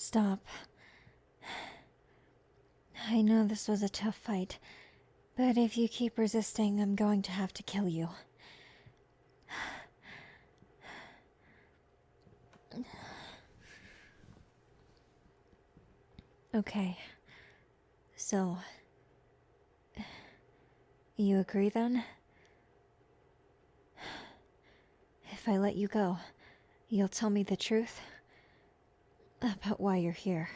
Stop. I know this was a tough fight, but if you keep resisting, I'm going to have to kill you. Okay. So... you agree then? If I let you go, you'll tell me the truth about why you're here.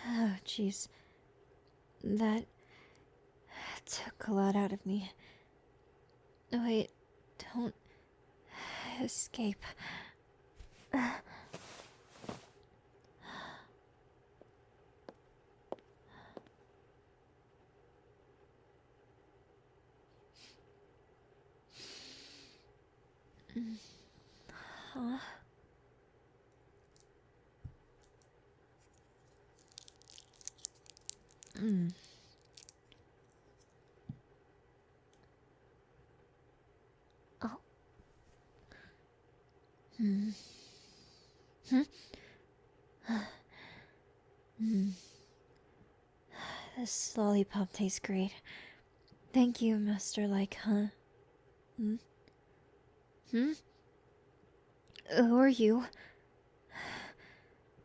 Oh, jeez. That took a lot out of me. Wait, don't escape. Huh? Oh. This lollipop tastes great. Thank you, Master huh? Who are you?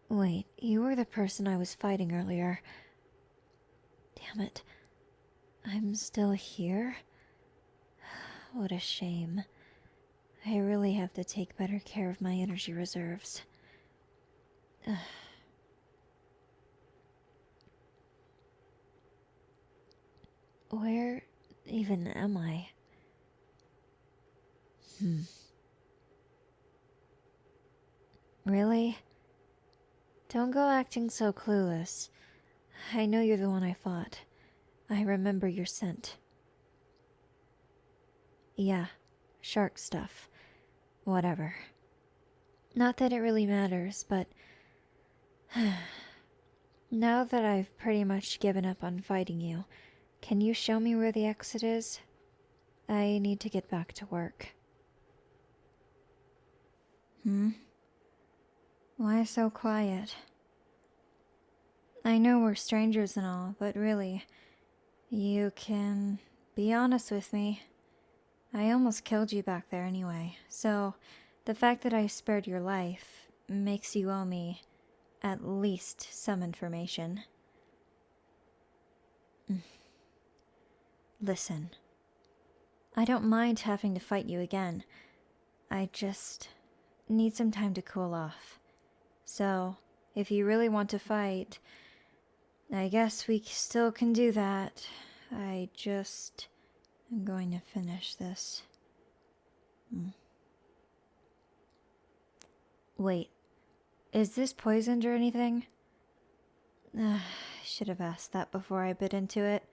Wait, you were the person I was fighting earlier. Damn it. I'm still here? What a shame. I really have to take better care of my energy reserves. Where even am I? Really? Don't go acting so clueless. I know you're the one I fought. I remember your scent. Yeah, shark stuff. Whatever. Not that it really matters, but... now that I've pretty much given up on fighting you, can you show me where the exit is? I need to get back to work. Why so quiet? I know we're strangers and all, but really, you can be honest with me. I almost killed you back there anyway, so the fact that I spared your life makes you owe me at least some information. Listen, I don't mind having to fight you again. I just need some time to cool off. So, if you really want to fight, I guess we still can do that. I'm going to finish this. Wait, is this poisoned or anything? I should have asked that before I bit into it.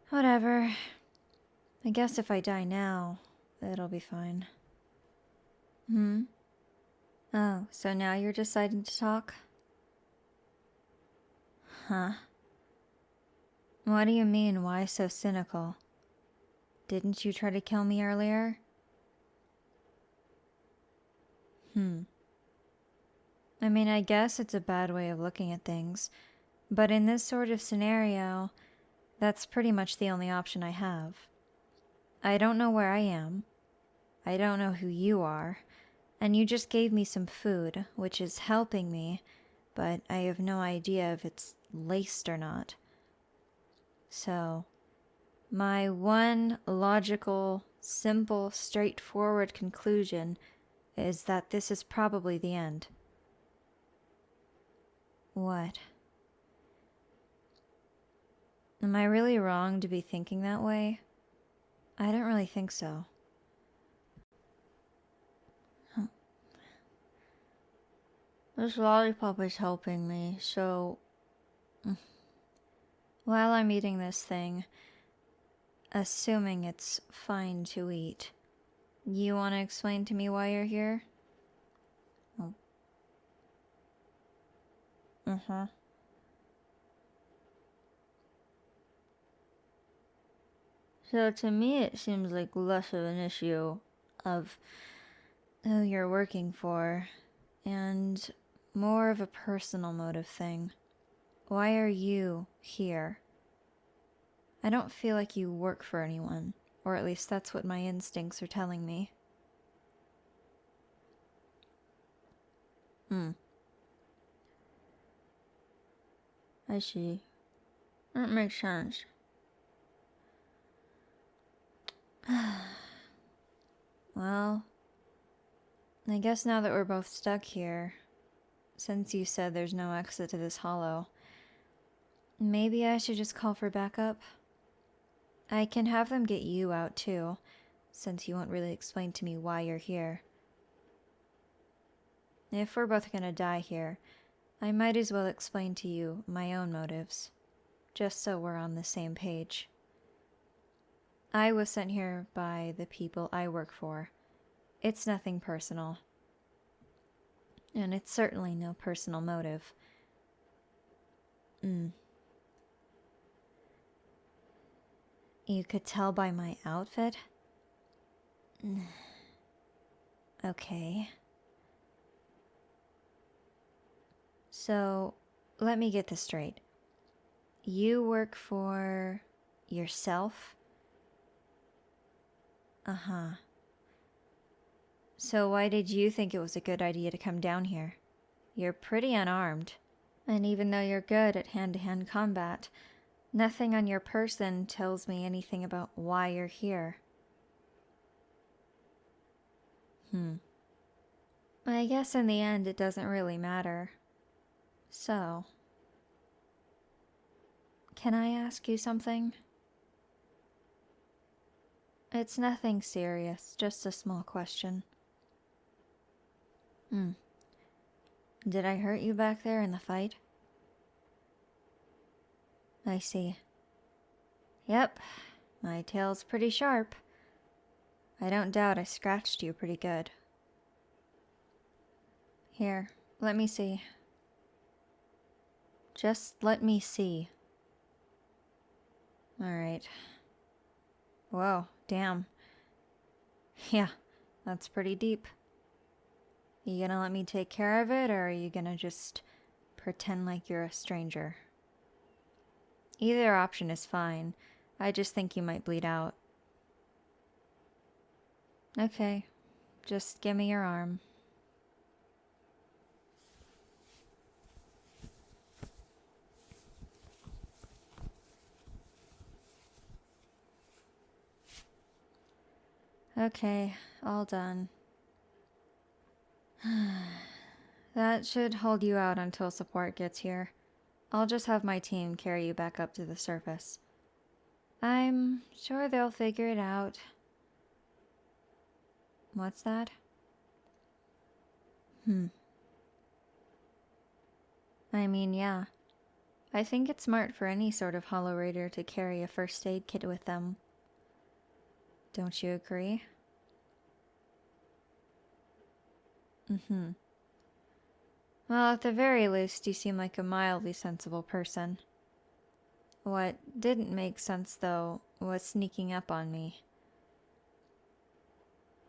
Whatever. I guess if I die now, it'll be fine. Oh, so now you're deciding to talk? Huh? What do you mean, why so cynical? Didn't you try to kill me earlier? I mean, I guess it's a bad way of looking at things, but in this sort of scenario, that's pretty much the only option I have. I don't know where I am. I don't know who you are, and you just gave me some food, which is helping me, but I have no idea if it's laced or not. So, my one logical, simple, straightforward conclusion is that this is probably the end. What? Am I really wrong to be thinking that way? I don't really think so. This lollipop is helping me, so... while I'm eating this thing, assuming it's fine to eat, you want to explain to me why you're here? So to me it seems like less of an issue of who you're working for, and more of a personal motive thing. Why are you here? I don't feel like you work for anyone, or at least that's what my instincts are telling me. I see. That makes sense. Well, I guess now that we're both stuck here, since you said there's no exit to this hollow, maybe I should just call for backup? I can have them get you out too, since you won't really explain to me why you're here. If we're both gonna die here, I might as well explain to you my own motives, just so we're on the same page. I was sent here by the people I work for. It's nothing personal. And it's certainly no personal motive. You could tell by my outfit? Okay. So, let me get this straight. You work for yourself? Uh-huh. So why did you think it was a good idea to come down here? You're pretty unarmed. And even though you're good at hand-to-hand combat, nothing on your person tells me anything about why you're here. I guess in the end it doesn't really matter. So, can I ask you something? It's nothing serious, just a small question. Did I hurt you back there in the fight? I see. Yep, my tail's pretty sharp. I don't doubt I scratched you pretty good. Here, let me see. Just let me see. Alright. Whoa, damn. Yeah, that's pretty deep. You gonna let me take care of it, or are you gonna just pretend like you're a stranger? Either option is fine. I just think you might bleed out. Okay, just give me your arm. Okay, all done. That should hold you out until support gets here. I'll just have my team carry you back up to the surface. I'm sure they'll figure it out. What's that? I mean, yeah. I think it's smart for any sort of Hollow Raider to carry a first aid kit with them. Don't you agree? Well, at the very least, you seem like a mildly sensible person. What didn't make sense, though, was sneaking up on me.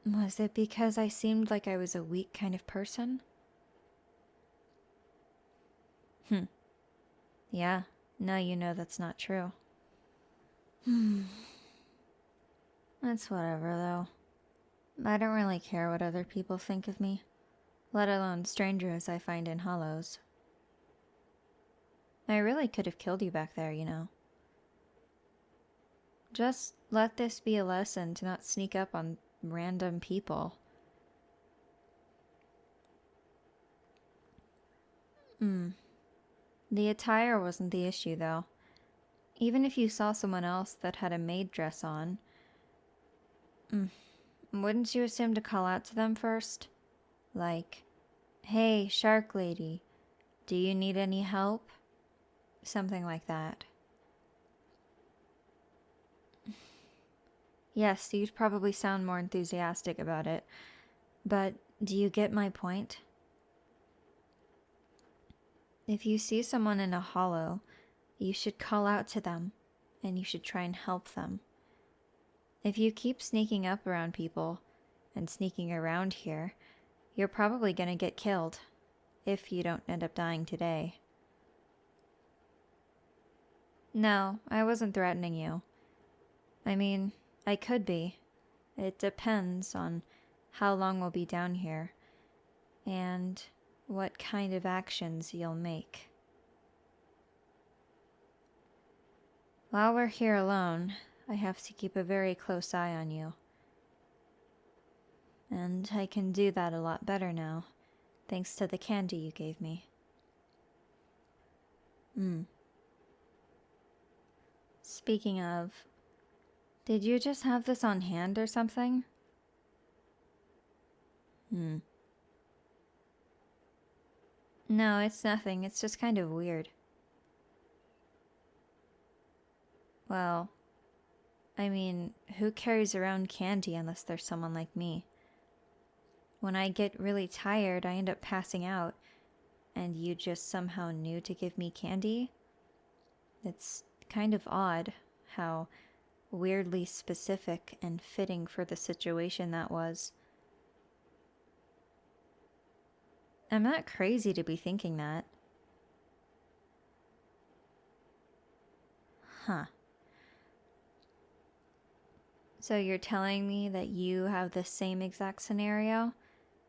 Was it because I seemed like I was a weak kind of person? Yeah, now you know that's not true. That's whatever, though. I don't really care what other people think of me, let alone strangers I find in hollows. I really could have killed you back there, you know. Just let this be a lesson to not sneak up on random people. The attire wasn't the issue, though. Even if you saw someone else that had a maid dress on, wouldn't you assume to call out to them first? Like, hey, shark lady, do you need any help? Something like that. Yes, you'd probably sound more enthusiastic about it, but do you get my point? If you see someone in a hollow, you should call out to them, and you should try and help them. If you keep sneaking up around people, and sneaking around here, You're probably gonna get killed, if you don't end up dying today. No, I wasn't threatening you. I mean, I could be. It depends on how long we'll be down here, and what kind of actions you'll make. While we're here alone, I have to keep a very close eye on you. And I can do that a lot better now, thanks to the candy you gave me. Speaking of, did you just have this on hand or something? No, it's nothing. It's just kind of weird. Well, I mean, who carries around candy unless there's someone like me? When I get really tired, I end up passing out, and you just somehow knew to give me candy? It's kind of odd how weirdly specific and fitting for the situation that was. I'm not crazy to be thinking that. Huh. So you're telling me that you have the same exact scenario,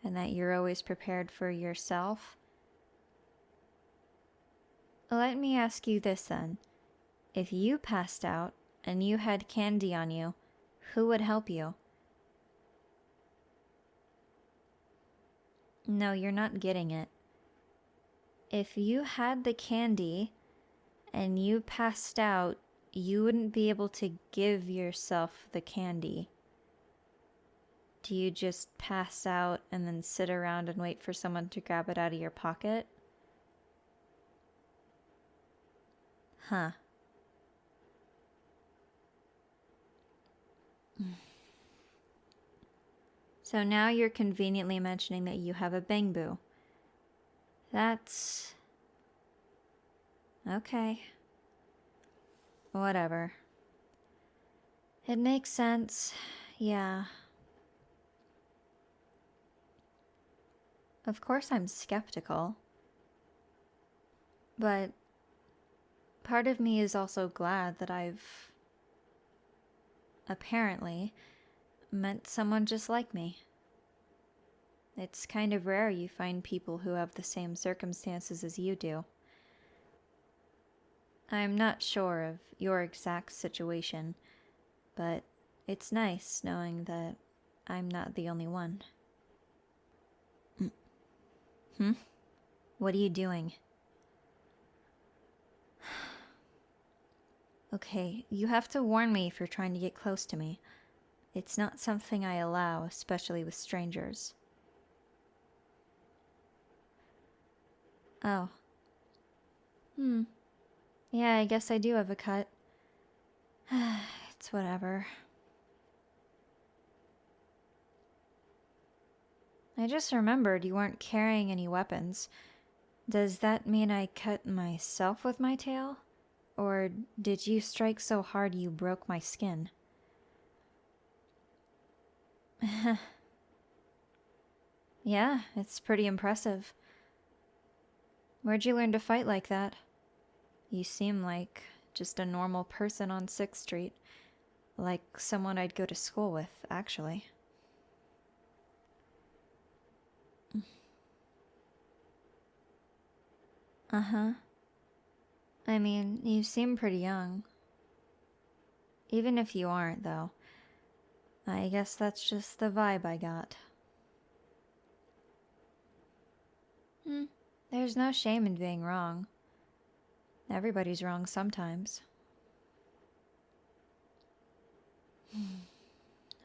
and that you're always prepared for yourself? Let me ask you this then. If you passed out and you had candy on you, who would help you? No, you're not getting it. If you had the candy and you passed out, you wouldn't be able to give yourself the candy. Do you just pass out and then sit around and wait for someone to grab it out of your pocket? Huh. So now you're conveniently mentioning that you have a bang-boo. That's... okay. Whatever. It makes sense, yeah. Of course I'm skeptical. But part of me is also glad that I've apparently met someone just like me. It's kind of rare you find people who have the same circumstances as you do. I'm not sure of your exact situation, but it's nice knowing that I'm not the only one. What are you doing? Okay, you have to warn me if you're trying to get close to me. It's not something I allow, especially with strangers. Oh. Yeah, I guess I do have a cut. It's whatever. I just remembered you weren't carrying any weapons. Does that mean I cut myself with my tail? Or did you strike so hard you broke my skin? Yeah, it's pretty impressive. Where'd you learn to fight like that? You seem like just a normal person on 6th Street. Like someone I'd go to school with, actually. Uh-huh. I mean, you seem pretty young. Even if you aren't, though. I guess that's just the vibe I got. There's no shame in being wrong. Everybody's wrong sometimes.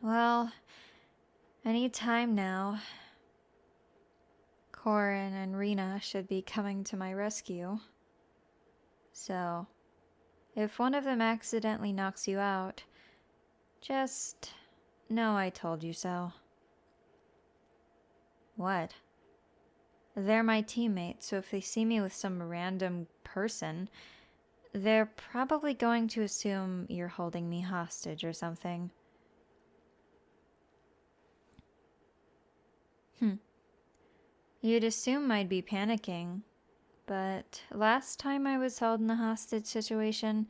Well, any time now. Corin and Rena should be coming to my rescue. So, if one of them accidentally knocks you out, just know I told you so. What? They're my teammates, so if they see me with some random person, they're probably going to assume you're holding me hostage or something. You'd assume I'd be panicking, but last time I was held in a hostage situation,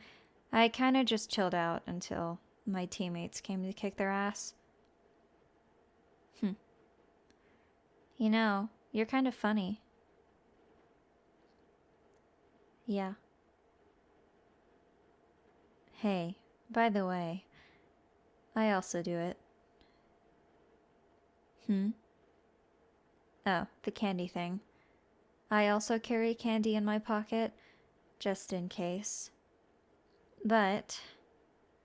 I kinda just chilled out until my teammates came to kick their ass. You know, you're kind of funny. Yeah. Hey, by the way, I also do it. Oh, the candy thing. I also carry candy in my pocket, just in case. But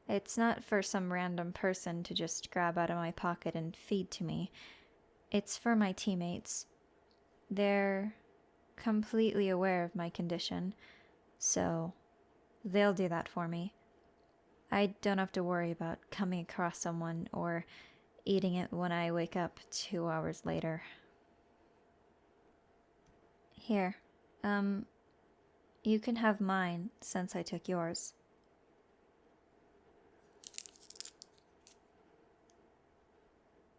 it's not for some random person to just grab out of my pocket and feed to me. It's for my teammates. They're completely aware of my condition, so they'll do that for me. I don't have to worry about coming across someone or eating it when I wake up 2 hours later. Here, you can have mine since I took yours.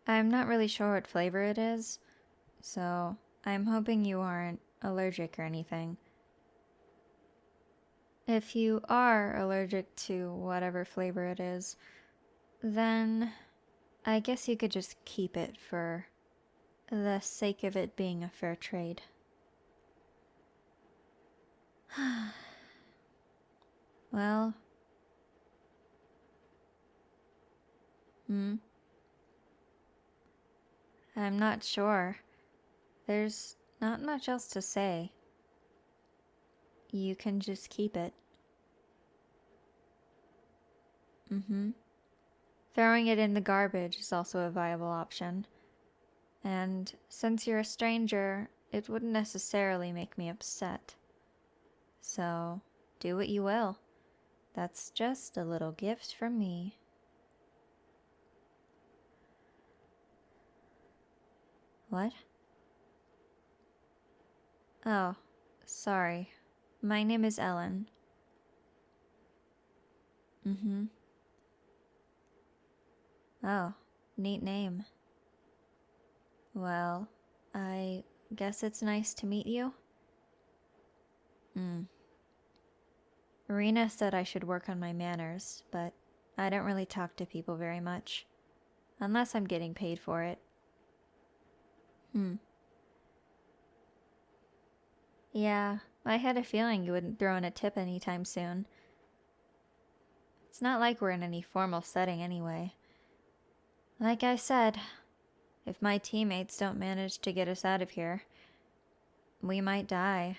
I'm not really sure what flavor it is, so I'm hoping you aren't allergic or anything. If you are allergic to whatever flavor it is, then I guess you could just keep it for the sake of it being a fair trade. Well, I'm not sure. There's not much else to say. You can just keep it. Throwing it in the garbage is also a viable option. And since you're a stranger, it wouldn't necessarily make me upset. So, do what you will. That's just a little gift from me. What? Oh, sorry. My name is Ellen. Oh, neat name. Well, I guess it's nice to meet you. Rena said I should work on my manners, but I don't really talk to people very much. Unless I'm getting paid for it. Yeah, I had a feeling you wouldn't throw in a tip anytime soon. It's not like we're in any formal setting anyway. Like I said, if my teammates don't manage to get us out of here, we might die.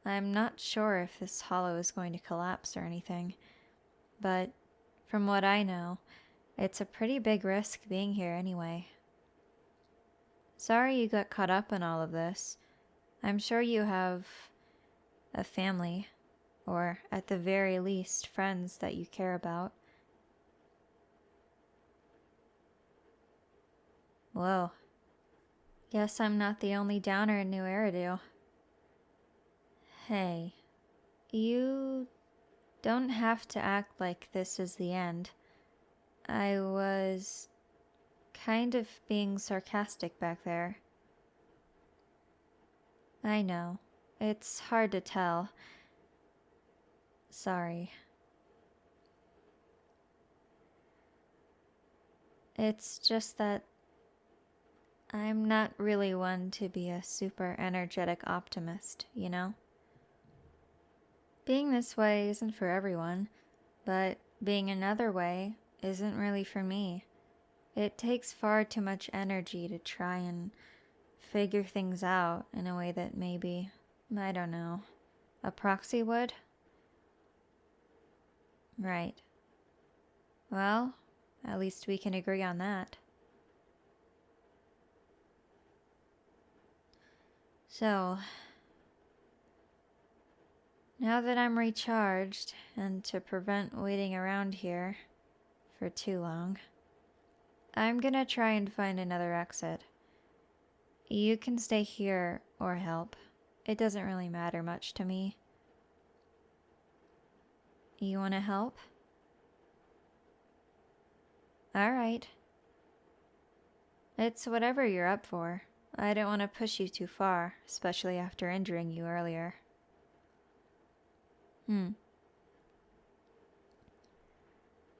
I'm not sure if this hollow is going to collapse or anything, but from what I know, it's a pretty big risk being here anyway. Sorry you got caught up in all of this. I'm sure you have a family, or at the very least, friends that you care about. Whoa. Guess I'm not the only downer in New Eridu. Hey, you don't have to act like this is the end. I was kind of being sarcastic back there. I know. It's hard to tell. Sorry. It's just that I'm not really one to be a super energetic optimist, you know? Being this way isn't for everyone, but being another way isn't really for me. It takes far too much energy to try and figure things out in a way that maybe, I don't know, a proxy would? Right. Well, at least we can agree on that. So, now that I'm recharged, and to prevent waiting around here for too long, I'm gonna try and find another exit. You can stay here or help. It doesn't really matter much to me. You wanna help? Alright. It's whatever you're up for. I don't want to push you too far, especially after injuring you earlier.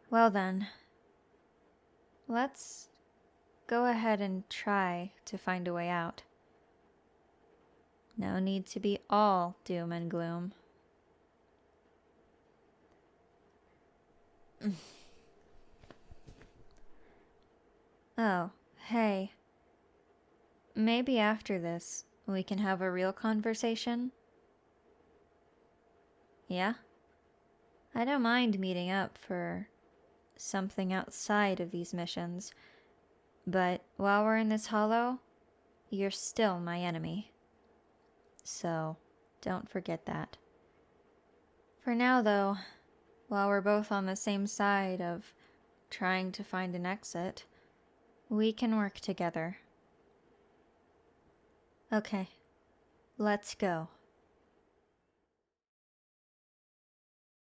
Well then, let's go ahead and try to find a way out. No need to be all doom and gloom. Oh, hey. Maybe after this, we can have a real conversation? Yeah? I don't mind meeting up for something outside of these missions, but while we're in this hollow, you're still my enemy. So, don't forget that. For now, though, while we're both on the same side of trying to find an exit, we can work together. Okay, let's go.